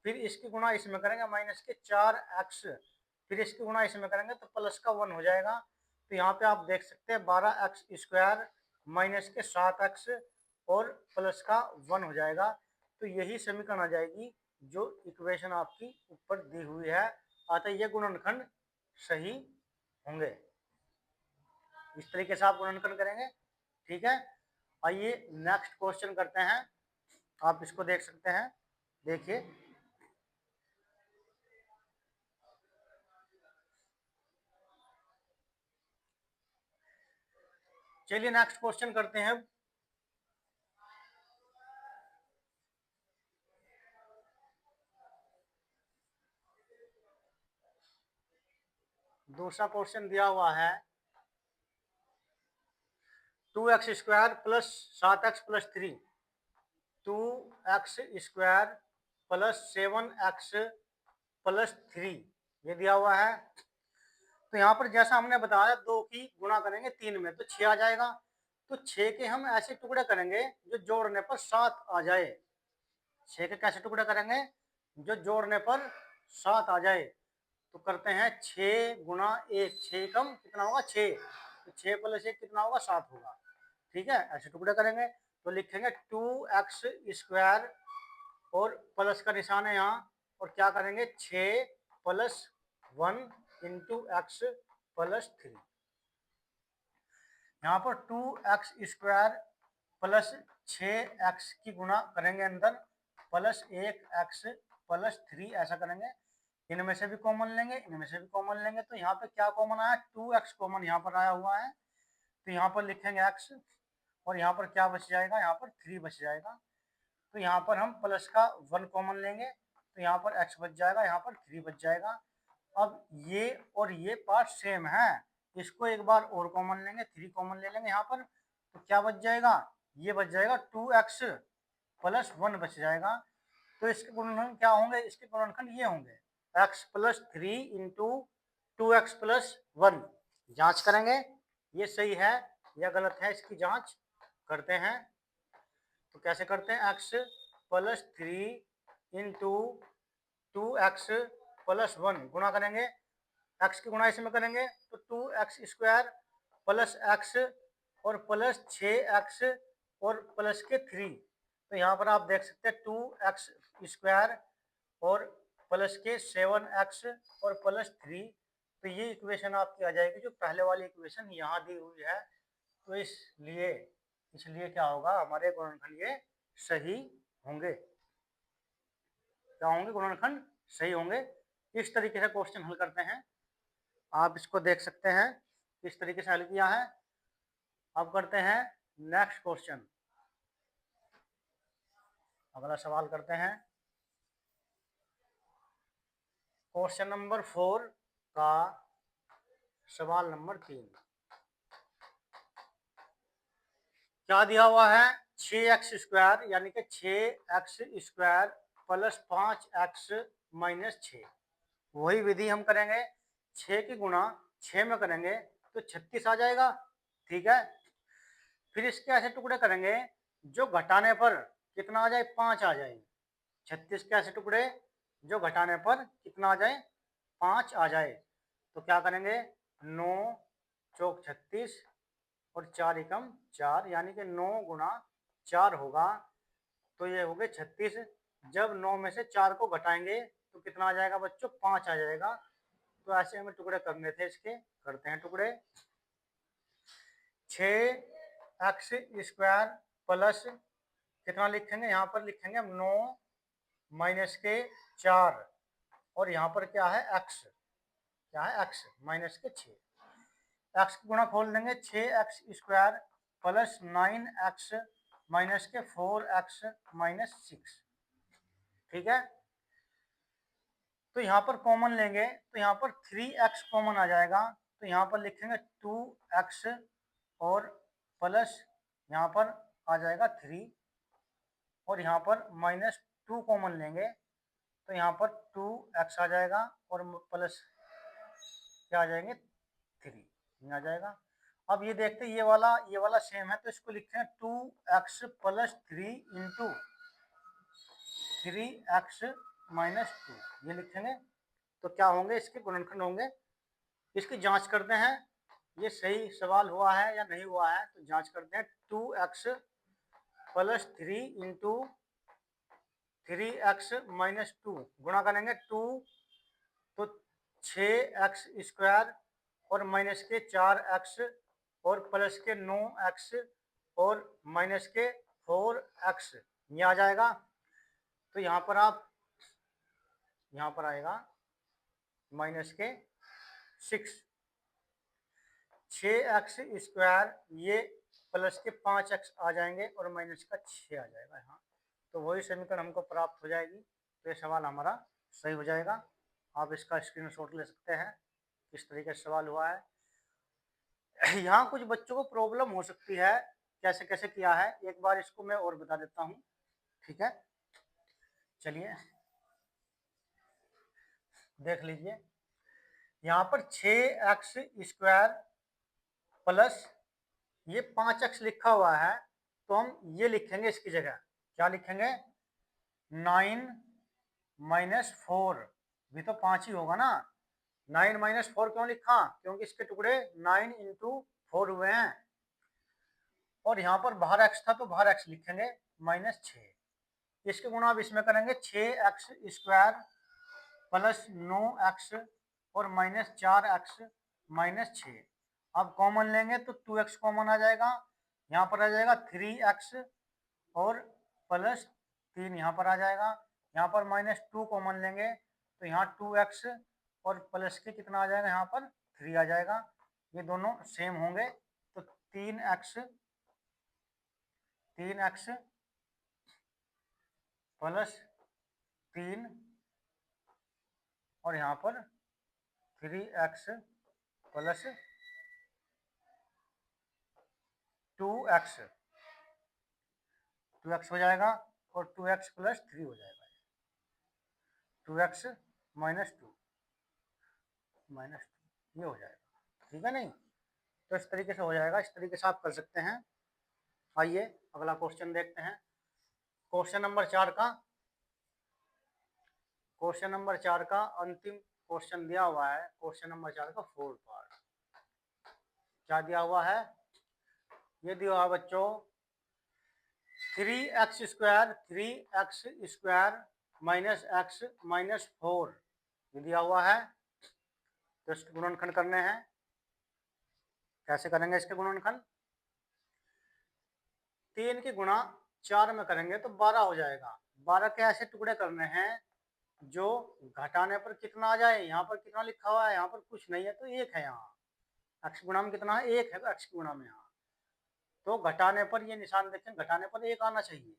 फिर इसकी गुणा इसमें करेंगे माइनस के 4x, फिर इसकी गुणा इसमें करेंगे तो प्लस का 1 हो जाएगा। तो यहाँ पे आप देख सकते हैं 12x² माइनस के 7x और प्लस का 1 हो जाएगा। तो यही समीकरण आ जाएगी जो इक्वेशन आपकी ऊपर दी हुई है, अतः ये गुणनखंड सही होंगे। इस तरीके से आप गुणनखंड करेंगे, ठीक है। आइए नेक्स्ट क्वेश्चन करते हैं, आप इसको देख सकते हैं, देखिए। चलिए नेक्स्ट क्वेश्चन करते हैं। दूसरा क्वेश्चन दिया हुआ है 2x² plus 7x plus 3, 2x² plus 7x plus 3, ये दिया हुआ है। तो यहाँ पर जैसा हमने बताया 2 की गुणा करेंगे 3 में तो 6 आ जाएगा। तो 6 के हम ऐसे टुकड़े करेंगे जो जोड़ने पर 7 आ जाए। 6 के कैसे टुकड़े करेंगे, जो जोड़ने पर 7 आ जाए। तो करते हैं 6 गुणा 1, 6 कम कितना होगा, 6, तो 6 + 1 कितना होगा, 7 होगा, ठीक है। ऐसे टुकड़े करेंगे तो लिखेंगे 2x² और प्लस का निशान है यहाँ, और क्या करेंगे 6 + 1 × x + 3। यहाँ पर 2x² प्लस 6x की गुणा करेंगे अंदर, प्लस 1x + 3 ऐसा करेंगे। इनमें से भी कॉमन लेंगे, इनमें से भी कॉमन लेंगे। तो यहाँ पे क्या कॉमन आया, 2x कॉमन यहाँ पर आया हुआ है, तो यहाँ पर लिखेंगे x, और यहाँ पर क्या बच जाएगा, यहाँ पर 3 बच जाएगा। तो यहाँ पर हम प्लस का 1 कॉमन लेंगे, तो यहाँ पर x बच जाएगा, यहाँ पर 3 बच जाएगा। अब ये और ये पार्ट सेम है, इसको एक बार और कॉमन लेंगे, 3 कॉमन ले लेंगे यहाँ पर, तो क्या बच जाएगा, ये बच जाएगा 2x + 1 बच जाएगा। तो इसके गुणनखंड क्या होंगे, इसके गुणनखंड ये होंगे x + 3 × 2x + 1। जांच करेंगे ये सही है या गलत है, इसकी जांच करते हैं। तो कैसे करते हैं, x + 3 × 2x + 1 गुणा करेंगे, x की गुणा इसमें करेंगे तो 2x² + x और प्लस 6x और प्लस के 3। तो यहाँ पर आप देख सकते हैं 2x² और प्लस के 7x और प्लस 3। तो ये इक्वेशन आपकी आ जाएगी जो पहले वाली इक्वेशन यहाँ दी हुई है। तो इसलिए इसलिए क्या होगा, हमारे गुणनखंड ये सही होंगे। क्या होंगे? गुणनखंड सही होंगे। इस तरीके से क्वेश्चन हल करते हैं। आप इसको देख सकते हैं किस तरीके से हल किया है। अब करते हैं नेक्स्ट क्वेश्चन। अगला सवाल करते हैं क्वेश्चन नंबर 4 का सवाल नंबर 3। क्या दिया हुआ है? 6x² यानी कि 6x² प्लस 5x माइनस 6। वही विधि हम करेंगे, 6 की गुणा 6 में करेंगे तो 36 आ जाएगा। ठीक है, फिर इसके ऐसे टुकड़े करेंगे जो घटाने पर कितना आ जाए? 5 आ जाए। 36 के ऐसे टुकड़े जो घटाने पर कितना आ जाए? 5 आ जाए। तो क्या करेंगे? 9 चौक 36 और 4 एकम 4, यानी कि 9 गुणा 4 होगा। तो ये हो गए 36। जब 9 में से 4 को घटाएंगे तो कितना आ जाएगा बच्चों? 5 आ जाएगा। तो ऐसे हमें टुकड़े करने थे इसके, करते हैं टुकड़े। 6x² प्लस कितना लिखेंगे? यहाँ पर लिखेंगे हम 9 माइनस के 4 और यहाँ पर क्या है? x। क्या है? x माइनस के 6। x की गुणा खोल देंगे, 6x² प्लस 9x माइनस के 4x माइनस 6। ठीक है, तो यहाँ पर कॉमन लेंगे तो यहाँ पर 3x कॉमन आ जाएगा। तो यहाँ पर लिखेंगे 2x और प्लस यहाँ पर आ जाएगा 3 और यहाँ पर माइनस 2 कॉमन लेंगे तो यहाँ पर 2x आ जाएगा और प्लस क्या आ जाएंगे? 3 आ जाएगा। अब ये देखते हैं ये वाला सेम है तो इसको लिखते हैं 2x plus 3 into 3x minus 2। ये लिखेंगे तो क्या होंगे? इसके गुणनखंड होंगे। इसकी जांच करते हैं ये सही सवाल हुआ है या नहीं हुआ है। तो जांच करते हैं। 2x plus 3 into 3x minus 2 गुणा करेंगे 2 तो 6x² और माइनस के 4x और प्लस के 9x और माइनस के 4x ये आ जाएगा। तो यहाँ पर आप यहाँ पर आएगा माइनस के 6। 6x² ये प्लस के 5x आ जाएंगे और माइनस का 6 आ जाएगा यहाँ। तो वही समीकरण हमको प्राप्त हो जाएगी। तो ये सवाल हमारा सही हो जाएगा। आप इसका स्क्रीनशॉट ले सकते हैं किस तरीके से सवाल हुआ है। यहाँ कुछ बच्चों को प्रॉब्लम हो सकती है कैसे कैसे किया है, एक बार इसको मैं और बता देता हूँ। ठीक है, चलिए देख लीजिए। यहाँ पर 6x² प्लस ये 5x लिखा हुआ है तो हम ये लिखेंगे इसकी जगह। क्या लिखेंगे? 9 माइनस 4 भी तो 5 ही होगा ना। 9 माइनस 4 क्यों लिखा? क्योंकि इसके टुकड़े 9 इंटू 4 हुए हैं और यहाँ पर बाहर x था तो बाहर x लिखेंगे माइनस 6। इसके गुणा अब इसमें करेंगे 6x² प्लस 9x और माइनस 4x माइनस 6। अब कॉमन लेंगे तो 2x कॉमन आ जाएगा। यहाँ पर आ जाएगा 3x और प्लस 3 यहाँ पर आ जाएगा। यहाँ पर माइनस 2 कॉमन लेंगे तो यहाँ 2x और प्लस के कितना आ जाएगा? यहाँ पर 3 आ जाएगा। ये दोनों सेम होंगे तो 3x प्लस 3 और यहाँ पर 3x प्लस 2x हो जाएगा और 2x प्लस 3 हो जाएगा। 2x माइनस 2 ये हो जाएगा। ठीक है नहीं? तो इस तरीके से हो जाएगा। इस तरीके से आप कर सकते हैं। आइए अगला क्वेश्चन देखते हैं। क्वेश्चन नंबर 4 का अंतिम क्वेश्चन दिया हुआ है। क्वेश्चन नंबर 4 का 4 पार्ट क्या दिया हुआ है? ये दिया हुआ बच्चों 3x² 3x² minus x minus 4 ये दिया हुआ है। तो इसके गुणनखंड करने हैं। कैसे करेंगे इसके गुणनखंड? 3 की गुणा 4 में करेंगे तो 12 हो जाएगा। 12 के ऐसे टुकड़े करने हैं जो घटाने पर कितना आ जाए। यहाँ पर कितना लिखा हुआ है? यहाँ पर कुछ नहीं है तो 1 है। यहाँ x गुणा में कितना है? 1 है तो x गुणा में यहाँ तो घटाने पर ये निशान देखें, घटाने पर 1 आना चाहिए।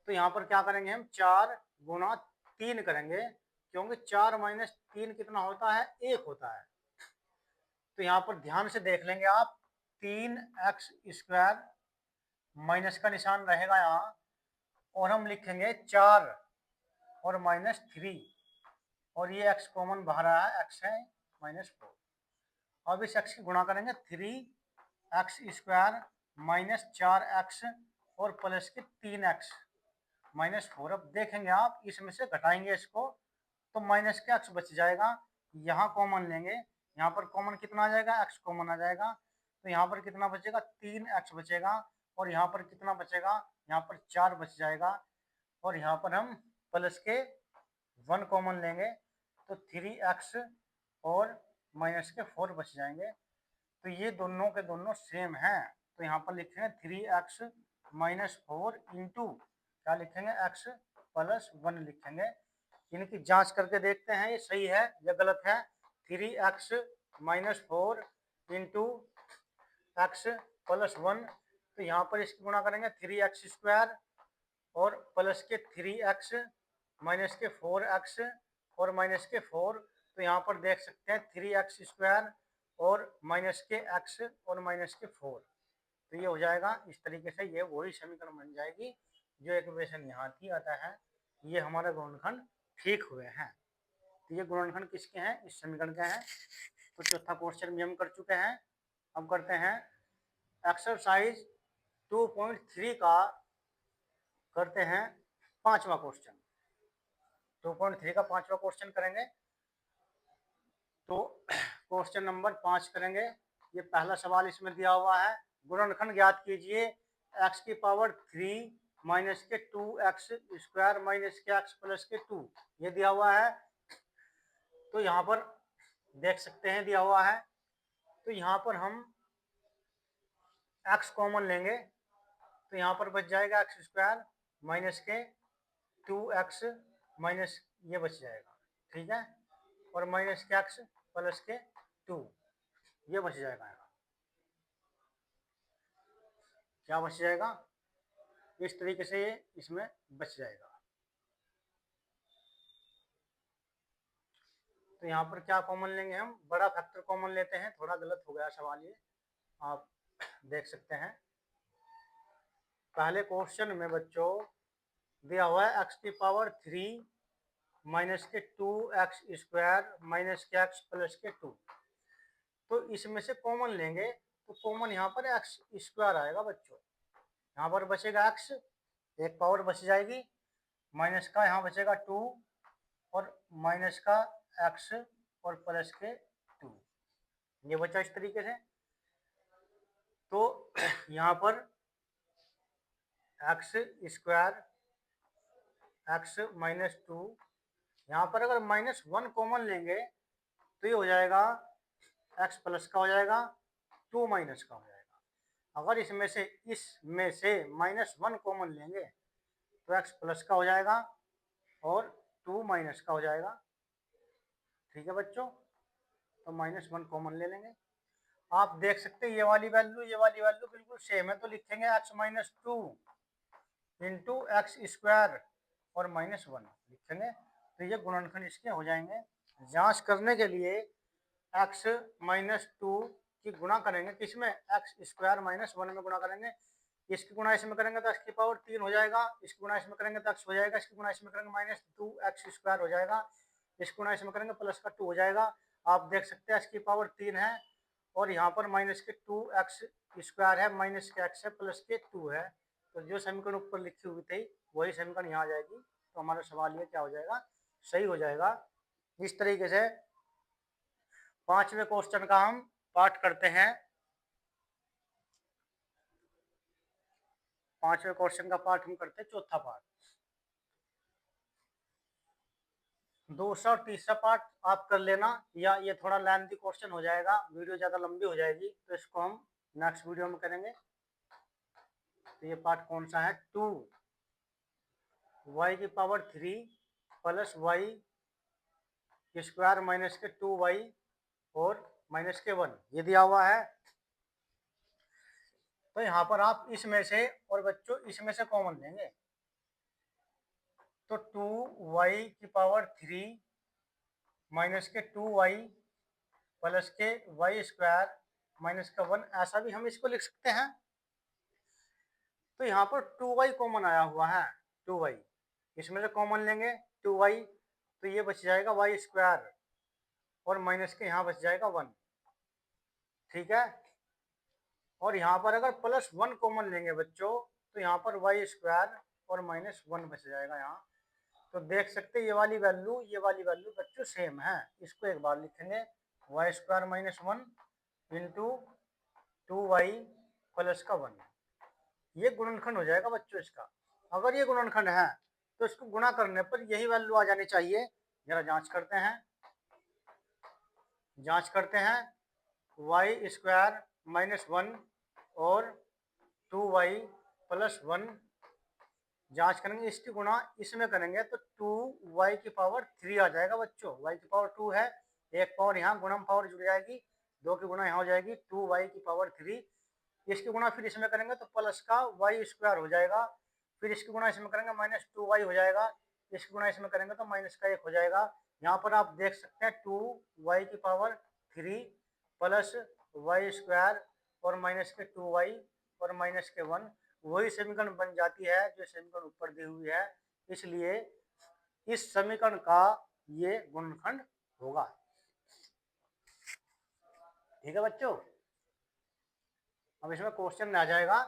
तो यहाँ पर क्या करेंगे हम? 4 गुणा 3 करेंगे, क्योंकि 4 माइनस 3 कितना होता है? 1 होता है। तो यहाँ पर ध्यान से देख लेंगे आप, 3x² माइनस का निशान रहेगा यहाँ और हम लिखेंगे 4 और माइनस 3 और ये x कॉमन बाहर आया है, x है माइनस 4। अब इस x की गुणा करेंगे 3x² माइनस 4x और प्लस के 3x माइनस 4। अब देखेंगे आप, इसमें से घटाएंगे इसको तो माइनस के x बच जाएगा। यहाँ कॉमन लेंगे, यहाँ पर कॉमन कितना आ जाएगा? x कॉमन आ जाएगा। तो यहाँ पर कितना बचेगा? 3x बचेगा। और यहाँ पर कितना बचेगा? यहाँ पर 4 बच जाएगा। और यहाँ पर हम प्लस के 1 कॉमन लेंगे तो 3x और माइनस के 4 बच जाएंगे। तो ये दोनों के दोनों सेम हैं। तो यहाँ पर लिखेंगे 3x माइनस 4 इंटू क्या लिखेंगे? x प्लस 1 लिखेंगे। इनकी जांच करके देखते हैं ये सही है या गलत है। 3x minus 4 into x plus 1। तो यहाँ पर इसकी गुणा करेंगे 3x² और प्लस के 3x माइनस के 4x और माइनस के 4। तो यहाँ पर देख सकते हैं 3x² और माइनस के x और माइनस के 4। तो ये हो जाएगा इस तरीके से, ये वही समीकरण बन जाएगी जो इक्वेशन यहाँ थी। आता है ये हमारा गुणनखंड ठीक हुए हैं। तो ये गुणनखंड किसके हैं? इस समीकरण के हैं। तो चौथा क्वेश्चन भी हम कर चुके हैं। अब करते हैं एक्सरसाइज 2.3 का, करते हैं 5वां क्वेश्चन। 2.3 का 5वां क्वेश्चन करेंगे। तो क्वेश्चन नंबर 5 करेंगे। ये पहला सवाल इसमें दिया हुआ है, गुणनखंड ज्ञात कीजिए x की पावर 3 माइनस के 2x² माइनस के x प्लस के 2। ये दिया हुआ है। तो यहाँ पर देख सकते हैं दिया हुआ है। तो यहाँ पर हम x कॉमन लेंगे तो यहाँ पर बच जाएगा x² माइनस के 2x माइनस ये बच जाएगा, ठीक है, और माइनस के x प्लस के 2 ये बच जाएगा। यहाँ क्या बच जाएगा? इस तरीके से ये इसमें बच जाएगा। तो यहाँ पर क्या कॉमन लेंगे? हम बड़ा फैक्टर कॉमन लेते हैं। थोड़ा गलत हो गया सवाल, ये आप देख सकते हैं। पहले क्वेश्चन में बच्चों दिया हुआ है x की पावर 3 माइनस के 2x² माइनस के x प्लस के 2। तो इसमें से कॉमन लेंगे तो कॉमन यहाँ पर x² आएगा बच्चों। यहाँ पर बचेगा x, एक पावर बच जाएगी, माइनस का यहाँ बचेगा 2 और माइनस का x और प्लस के 2। ये बचा इस तरीके से। तो यहाँ पर x² x माइनस 2, यहाँ पर अगर -1 कॉमन लेंगे तो ये हो जाएगा x प्लस का हो जाएगा, 2 माइनस का हो जाएगा। अगर इसमें से -1 कॉमन लेंगे तो x प्लस का हो जाएगा और 2 माइनस का हो जाएगा। ठीक है बच्चों, तो -1 कॉमन ले लेंगे। आप देख सकते हैं ये वाली वैल्यू बिल्कुल सेम है। तो लिखेंगे x माइनस 2 इंटू x² और -1 लिखेंगे। तो ये गुणनखंड इसके हो जाएंगे। जांच करने के लिए x माइनस 2 की गुणा करेंगे किसमें? x² माइनस 1 में गुणा करेंगे। इसकी गुणा इसमें करेंगे तो x की पावर 3 हो जाएगा। इसकी गुणा इसमें करेंगे तो x हो जाएगा। इसकी गुणा इसमें करेंगे -2x² हो जाएगा। इसकी गुणा इसमें करेंगे प्लस का 2 हो जाएगा। आप देख सकते हैं x की पावर 3 है और यहाँ पर माइनस के 2x² है, माइनस के x है, प्लस के 2 है। तो जो समीकरण ऊपर लिखी हुई थी वही समीकरण यहाँ आ जाएगी। तो हमारा सवाल ये क्या हो जाएगा? सही हो जाएगा। इस तरीके से 5वें क्वेश्चन का हम पाठ करते हैं। 5वें क्वेश्चन का पार्ट हम करते हैं, चौथा पार्ट। दूसरा और तीसरा पार्ट आप कर लेना, या ये थोड़ा लेंथी क्वेश्चन हो जाएगा, वीडियो ज़्यादा लंबी हो जाएगी, तो इसको हम नेक्स्ट वीडियो में करेंगे। तो ये पार्ट कौन सा है, 2y⁻³ plus y square minus के 2y और माइनस के 1 ये दिया हुआ है। तो यहाँ पर आप इसमें से और बच्चों इसमें से कॉमन लेंगे, तो 2y⁻³ माइनस के 2y प्लस के y स्क्वायर माइनस का 1, ऐसा भी हम इसको लिख सकते हैं। तो यहाँ पर 2y कॉमन आया हुआ है, 2y इसमें से कॉमन लेंगे 2y, तो ये बच जाएगा y स्क्वायर और माइनस के यहाँ बच जाएगा 1, ठीक है। और यहाँ पर अगर प्लस 1 कॉमन लेंगे बच्चों, तो यहाँ पर y स्क्वायर और माइनस 1 बच जाएगा यहाँ। तो देख सकते ये वाली वैल्यू बच्चों सेम है। इसको एक बार लिखेंगे, y square minus 1 into 2y plus का 1, ये गुणनखंड हो जाएगा बच्चों इसका। अगर ये गुणनखंड है तो इसको गुणा करने पर यही वैल्यू आ जानी चाहिए। जरा जांच करते हैं, y स्क्वायर माइनस 1 और 2y प्लस 1 जांच करेंगे, इसकी गुणा इसमें करेंगे तो 2y⁻³ आ जाएगा बच्चों। y⁻2 है, एक पावर यहाँ गुणम पावर जुड़ जाएगी, 2 की गुणा यहाँ हो जाएगी 2y⁻3। इसकी गुणा फिर इसमें करेंगे तो प्लस का y स्क्वायर हो जाएगा, फिर इसकी गुणा इसमें करेंगे माइनस 2y हो जाएगा, इसकी गुणा इसमें करेंगे तो माइनस का 1 हो जाएगा। यहाँ पर आप देख सकते हैं 2y⁻3 प्लस y स्क्वायर और माइनस के 2y और माइनस के 1, वही समीकरण बन जाती है जो समीकरण ऊपर दी हुई है। इसलिए इस समीकरण का ये गुणनखंड होगा, ठीक है बच्चों। अब इसमें क्वेश्चन आ जाएगा,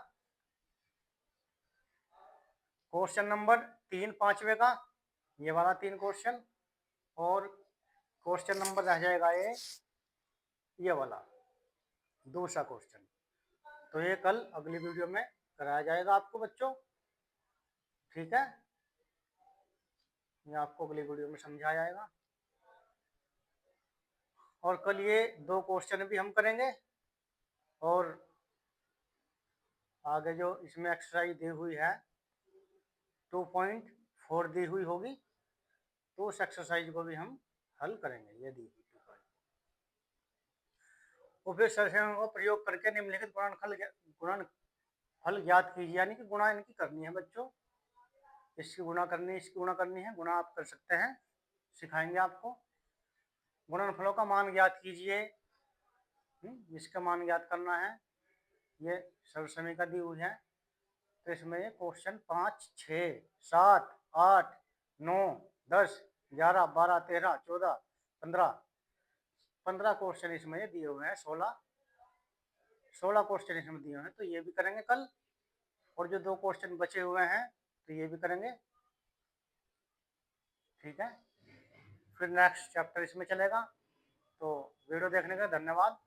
क्वेश्चन नंबर 3 5वें का, ये वाला 3 क्वेश्चन, और क्वेश्चन नंबर रह जाएगा ये वाला दूसरा क्वेश्चन। तो ये कल अगली वीडियो में कराया जाएगा आपको बच्चों, ठीक है। ये आपको अगली वीडियो में समझाया जाएगा। और कल ये 2 क्वेश्चन भी हम करेंगे, और आगे जो इसमें एक्सरसाइज दी हुई है 2.4 दी हुई होगी, तो उस एक्सरसाइज को भी हम हल करेंगे, ये दी हुई। उपयुक्त समीकरणों का प्रयोग करके निम्नलिखित गुणनफल ज्ञात कीजिए, यानी कि गुणा इनकी करनी है बच्चों, इसकी गुणा करनी है, गुणा आप कर सकते हैं, सिखाएंगे आपको। गुणनफलों का मान ज्ञात कीजिए, इसका मान ज्ञात करना है, ये सर्वसमीकरण दी हुई है। तो इसमें क्वेश्चन 5 6 7 8 9 10 11 12 13 14 15 क्वेश्चन इसमें दिए हुए हैं, 16 क्वेश्चन इसमें दिए हुए हैं। तो ये भी करेंगे कल, और जो 2 क्वेश्चन बचे हुए हैं तो ये भी करेंगे, ठीक है। फिर नेक्स्ट चैप्टर इसमें चलेगा। तो वीडियो देखने का धन्यवाद।